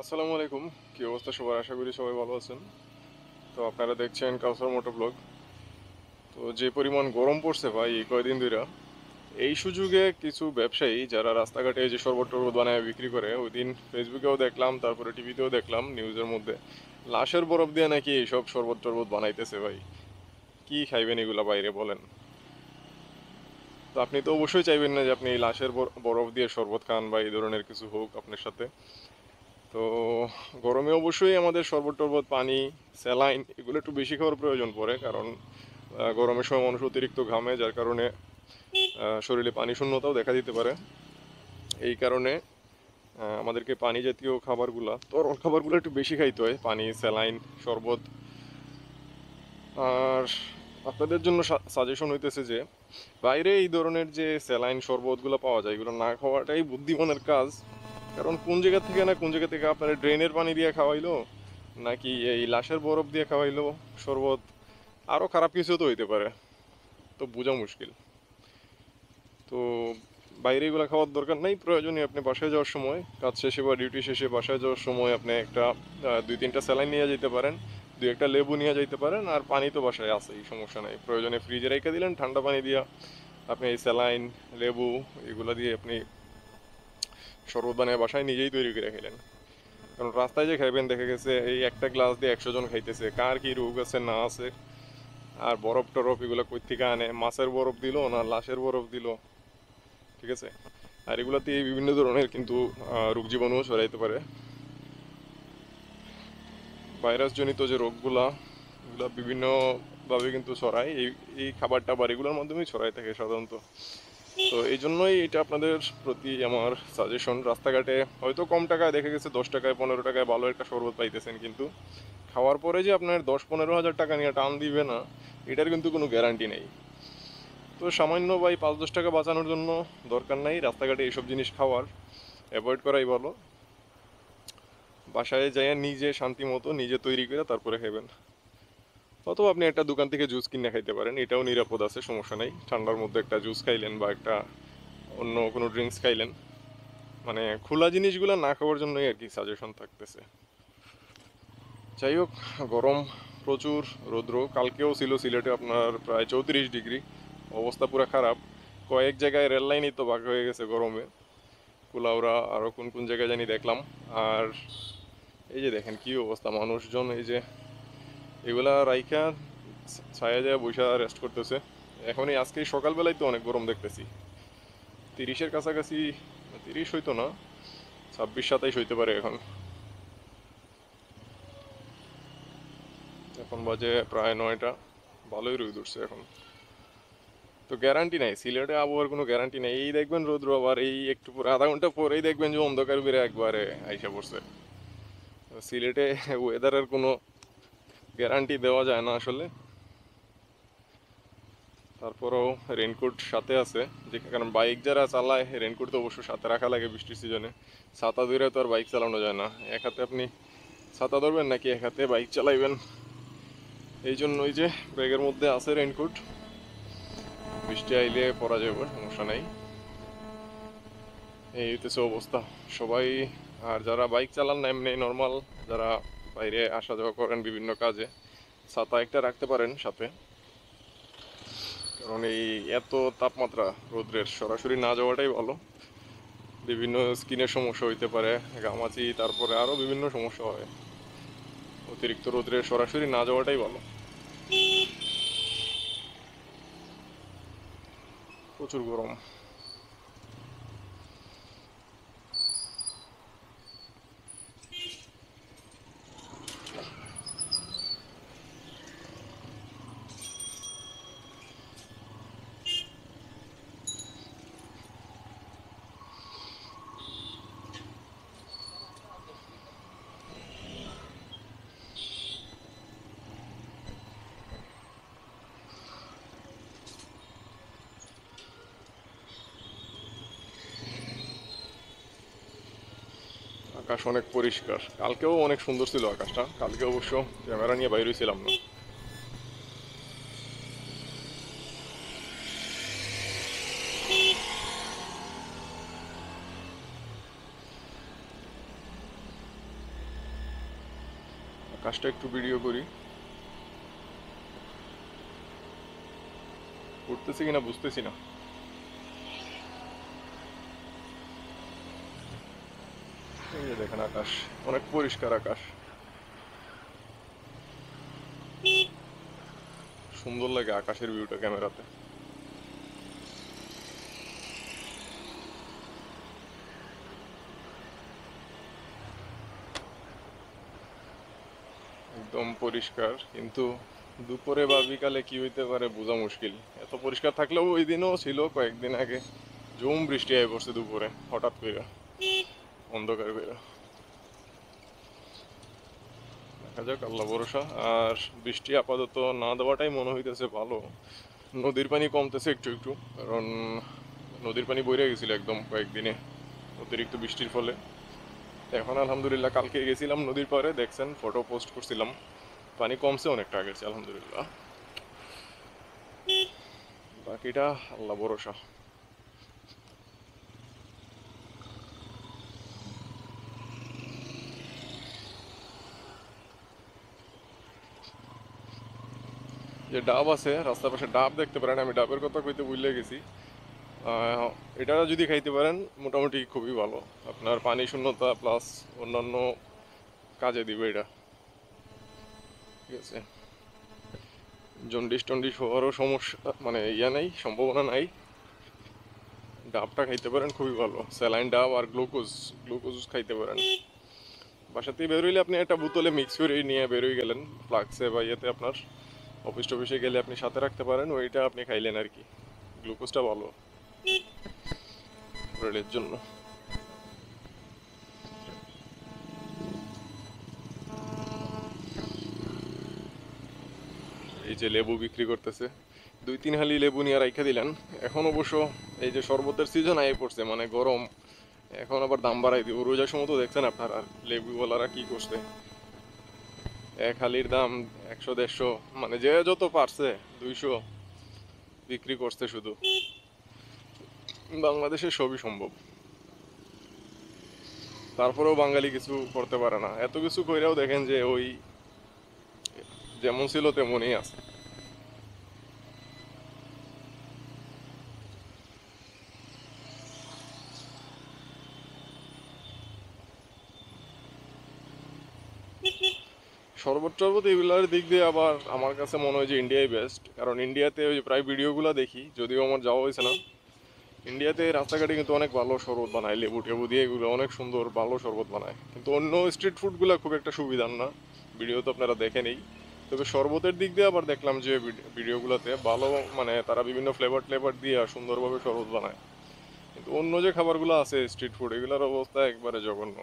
আসসালামু আলাইকুম। কি অবস্থা সবার? আশা করি সবাই ভালো আছেন। তো আপনারা দেখছেন কাউসার মোটো ব্লগ। তো যে পরিমাণ গরম পড়ছে ভাই এই কয়দিন ধইরা, এই সুযোগে কিছু ব্যবসায়ী যারা রাস্তাঘাটে এই যে শরবত টরবত বানায় বিক্রি করে, ওই দিন ফেসবুকেও দেখলাম, তারপরে টিভিতেও দেখলাম নিউজের মধ্যে লাশের বরফ দিয়ে নাকি এইসব শরবত টরবত বানাইতেছে ভাই। কি খাইবেন এগুলা বাইরে বলেন? তো আপনি তো অবশ্যই চাইবেন না যে আপনি এই লাশের বরফ দিয়ে শরবত খান বা এই ধরনের কিছু হোক আপনার সাথে। তো গরমে অবশ্যই আমাদের শরবত টরবত, পানি, স্যালাইন এগুলো একটু বেশি খাওয়ার প্রয়োজন পড়ে, কারণ গরমের সময় মানুষ অতিরিক্ত ঘামে, যার কারণে শরীরে পানি শূন্যতাও দেখা দিতে পারে। এই কারণে আমাদেরকে পানি জাতীয় খাবারগুলা, তরল খাবারগুলো একটু বেশি খাইতে হয়, পানি, স্যালাইন, শরবত। আর আপনাদের জন্য সাজেশন হইতেছে যে বাইরে এই ধরনের যে স্যালাইন শরবতগুলো পাওয়া যায় এগুলো না খাওয়াটাই বুদ্ধিমানের কাজ। কারণ কোন জায়গা থেকে না কোন জায়গা থেকে আপনার ড্রেনের পানি দিয়ে খাওয়াইলো, নাকি এই লাশের বরফ দিয়ে খাওয়াইলো শরবত, আরও খারাপ কিছু তো হইতে পারে। তো বোঝা মুশকিল। তো বাইরে এগুলো খাওয়ার দরকার নাই। প্রয়োজনে আপনি বাসায় যাওয়ার সময়, কাজ শেষে বা ডিউটি শেষে বাসায় যাওয়ার সময় আপনি একটা 2-3টা স্যালাইন নিয়ে যেতে পারেন, 2-একটা লেবু নিয়ে যাইতে পারেন, আর পানি তো বাসায় আছেই, সমস্যা নাই। প্রয়োজনে ফ্রিজে রেখে দিলেন ঠান্ডা পানি দিয়া, আপনি এই স্যালাইন, লেবু এগুলো দিয়ে আপনি শরবত বানিয়ে বাসায় নিজেই তৈরি করে খেলেন। কারণ রাস্তায় যে খাইবেন, দেখা গেছে এই একটা গ্লাস দিয়ে 100 জন খাইতেছে, কার কি রোগ আছে না আছে। আর বরফ টরফ এগুলো কই থেকে আনে, মাছের বরফ দিল না লাশের বরফ দিল, ঠিক আছে? আর এগুলাতে বিভিন্ন ধরনের কিন্তু রোগ জীবাণুও ছড়াইতে পারে। ভাইরাস জনিত যে রোগগুলা, এগুলা বিভিন্নভাবে কিন্তু ছড়ায়, এই খাবার টাবার এগুলোর মাধ্যমেই ছড়াই থাকে সাধারণত। তো এই জন্যই এটা আপনাদের প্রতি আমার সাজেশন। রাস্তাঘাটে হয়তো কম টাকায়, দেখা গেছে 10 টাকায় 15 টাকায় ভালো একটা শরবত পাইতেছেন, কিন্তু খাওয়ার পরে যে আপনার 10-15 হাজার টাকা নিয়ে টান দিবে না, এটার কিন্তু কোনো গ্যারান্টি নেই। তো সামান্য বা 5-10 টাকা বাঁচানোর জন্য দরকার নাই রাস্তাঘাটে এইসব জিনিস খাওয়ার, অ্যাভয়েড করাই ভালো। বাসায় যাইয়া নিজে শান্তি মতো নিজে তৈরি করে তারপরে খাবেন। অথবা আপনি একটা দোকান থেকে জুস কিনে খাইতে পারেন, এটাও নিরাপদ আছে, সমস্যা নেই। ঠান্ডার মধ্যে একটা জুস খাইলেন বা একটা অন্য কোনো ড্রিঙ্কস খাইলেন, মানে খোলা জিনিসগুলো না খাওয়ার জন্যই আর কি সাজেশন থাকতেছে। যাই হোক, গরম প্রচুর, রৌদ্র কালকেও ছিল সিলেটে আপনার প্রায় 34 ডিগ্রি, অবস্থা পুরো খারাপ। কয়েক জায়গায় রেল লাইনই তো ভাগ হয়ে গেছে গরমে, কুলাউড়া আরও কোন কোন জায়গায় জানি দেখলাম। আর এই যে দেখেন কি অবস্থা, মানুষজন এই যে এগুলা রাইখা ছায়া যায় বৈশা রেস্ট করতেছে। এখনই আজকে সকালবেলায় তো অনেক গরম দেখতেছি, 30-এর কাছাকাছি। 30 হইতো না, 26-27 হইতে পারে এখন। এখন বাজে প্রায় 9টা, ভালোই রোদ উঠছে এখন। তো গ্যারান্টি নাই, সিলেটে আবহাওয়ার কোনো গ্যারান্টি নেই। এই দেখবেন রোদ্র, আবার এই একটু পরে আধা ঘন্টা পরেই দেখবেন যে অন্ধকার বেড়ে একবারে আইসা পড়ছে। তো সিলেটে ওয়েদারের কোনো গ্যারান্টি দেওয়া যায় না আসলে। তারপরেও রেনকোট সাথে আছে, যে কারণ বাইক যারা চালায় রেনকোট তো অবশ্যই সাথে রাখা লাগে বৃষ্টির সিজনে। ছাতা ধরে তো আর বাইক চালানো যায় না, এক হাতে আপনি ছাতা ধরবেন নাকি এক হাতে বাইক চালাইবেন। এই জন্য ওই যে ব্যাগের মধ্যে আছে রেনকোট, বৃষ্টি আইলে পরা যাবে, সমস্যা নাই। এই হইতেছে অবস্থা সবাই। আর যারা বাইক চালান না, এমনি নর্মাল যারা বাইরে আসা যাওয়া করেন বিভিন্ন কাজে, ছাতা একটা রাখতে পারেন সাথে। কারণ এই এত তাপমাত্রা, রোদ্রের সরাসরি না যাওয়াটাই ভালো। বিভিন্ন স্কিনের সমস্যা হইতে পারে, ঘামাচি, তারপরে আরও বিভিন্ন সমস্যা হয়। অতিরিক্ত রোদ্রে সরাসরি না যাওয়াটাই ভালো। প্রচুর গরম। আকাশ অনেক পরিষ্কার, কালকেও অনেক সুন্দর ছিল আকাশটা। কালকে অবশ্য ক্যামেরা নিয়ে বাইরে ছিলাম না। আকাশটা একটু ভিডিও করি, উঠতেছি কিনা বুঝতেছি না। এই যে দেখেন আকাশ, অনেক পরিষ্কার আকাশ, সুন্দর লাগে আকাশের ভিউটা ক্যামেরাতে। একদম পরিষ্কার, কিন্তু দুপুরে বা বিকালে কি হইতে পারে বোঝা মুশকিল। এত পরিষ্কার থাকলেও ওই দিনও ছিল কয়েকদিন আগে ঝুম বৃষ্টি আয় পড়ছে দুপুরে হঠাৎ করে, অন্ধকার করে। দেখা যাক, আল্লাহ ভরসা। আর বৃষ্টি আপাতত না দেওয়াটাই মনে হইতেছে ভালো। নদীর পানি কমতেছে একটু একটু, কারণ নদীর পানি বইরে গেছিল একদম কয়েকদিনে অতিরিক্ত বৃষ্টির ফলে। এখন আলহামদুলিল্লাহ, কালকে গেছিলাম নদীর পাড়ে, দেখছেন ফটো পোস্ট করছিলাম, পানি কমছে অনেকটা আগের চেয়ে আলহামদুলিল্লাহ। বাকিটা আল্লাহ ভরসা। যে ডাব আছে রাস্তার পাশে, ডাব দেখতে পারেন, আমি ডাবের কথা কইতে ভুলে গেছি। আহ, এটা যদি খাইতে পারেন মোটামুটি খুবই ভালো, আপনার পানি শূন্যতা প্লাস অন্যান্য কাজে দিবে এটা, ঠিক আছে। জন্ডিস টন্ডিস হওয়ারও সমস্যা, মানে ইয়া নাই, সম্ভাবনা নাই। ডাবটা খাইতে পারেন, খুবই ভালো। স্যালাইন ডাব আর গ্লুকোজ, গ্লুকোজ খাইতে পারেন। বাসা থেকে বেরোইলে আপনি একটা বোতলে মিক্স করে নিয়ে বেরোই গেলেন ফ্লাক্সে বা ইয়েতে, আপনার অফিস টফিসে গেলে আপনি সাথে রাখতে পারেন, ওইটা আপনি খাইলেন আর কি। গ্লুকোজটা ভালো শরীরের জন্য। এই যে লেবু বিক্রি করতেছে, 2-3 হালি লেবু নিয়ে রাইখা দিলেন। এখন অবশ্য এই যে শরবতের সিজন আই পড়ছে, মানে গরম, এখন আবার দাম বাড়াই দিব। রোজার সময় তো দেখছেন আপনারা লেবুওয়ালারা কি করছে, 1 হালির দাম 100-150, মানে যে যত পারছে 200 বিক্রি করছে শুধু। বাংলাদেশে সবই সম্ভব, তারপরেও বাঙালি কিছু করতে পারে না। এত কিছু কইরাও দেখেন যে ওই যেমন ছিল তেমনই আছে। শরবত টরবত এগুলার দিক দিয়ে আবার আমার কাছে মনে হয় যে ইন্ডিয়াই বেস্ট, কারণ ইন্ডিয়াতে ওই যে প্রায় ভিডিওগুলো দেখি, যদিও আমার যাওয়া হয়েছে না। ইন্ডিয়াতে রাস্তাঘাটে কিন্তু অনেক ভালো শরবত বানায়, লেবু টেবু দিয়ে এগুলো অনেক সুন্দর ভালো শরবত বানায়। কিন্তু অন্য স্ট্রিট ফুডগুলো খুব একটা সুবিধার না, ভিডিও তো আপনারা দেখেনই। তবে শরবতের দিক দিয়ে আবার দেখলাম যে ভিডিওগুলোতে ভালো, মানে তারা বিভিন্ন ফ্লেভার ফ্লেভার দিয়ে সুন্দরভাবে শরবত বানায়। কিন্তু অন্য যে খাবারগুলো আছে স্ট্রিট ফুড, এগুলোর অবস্থা একবারে জঘন্য।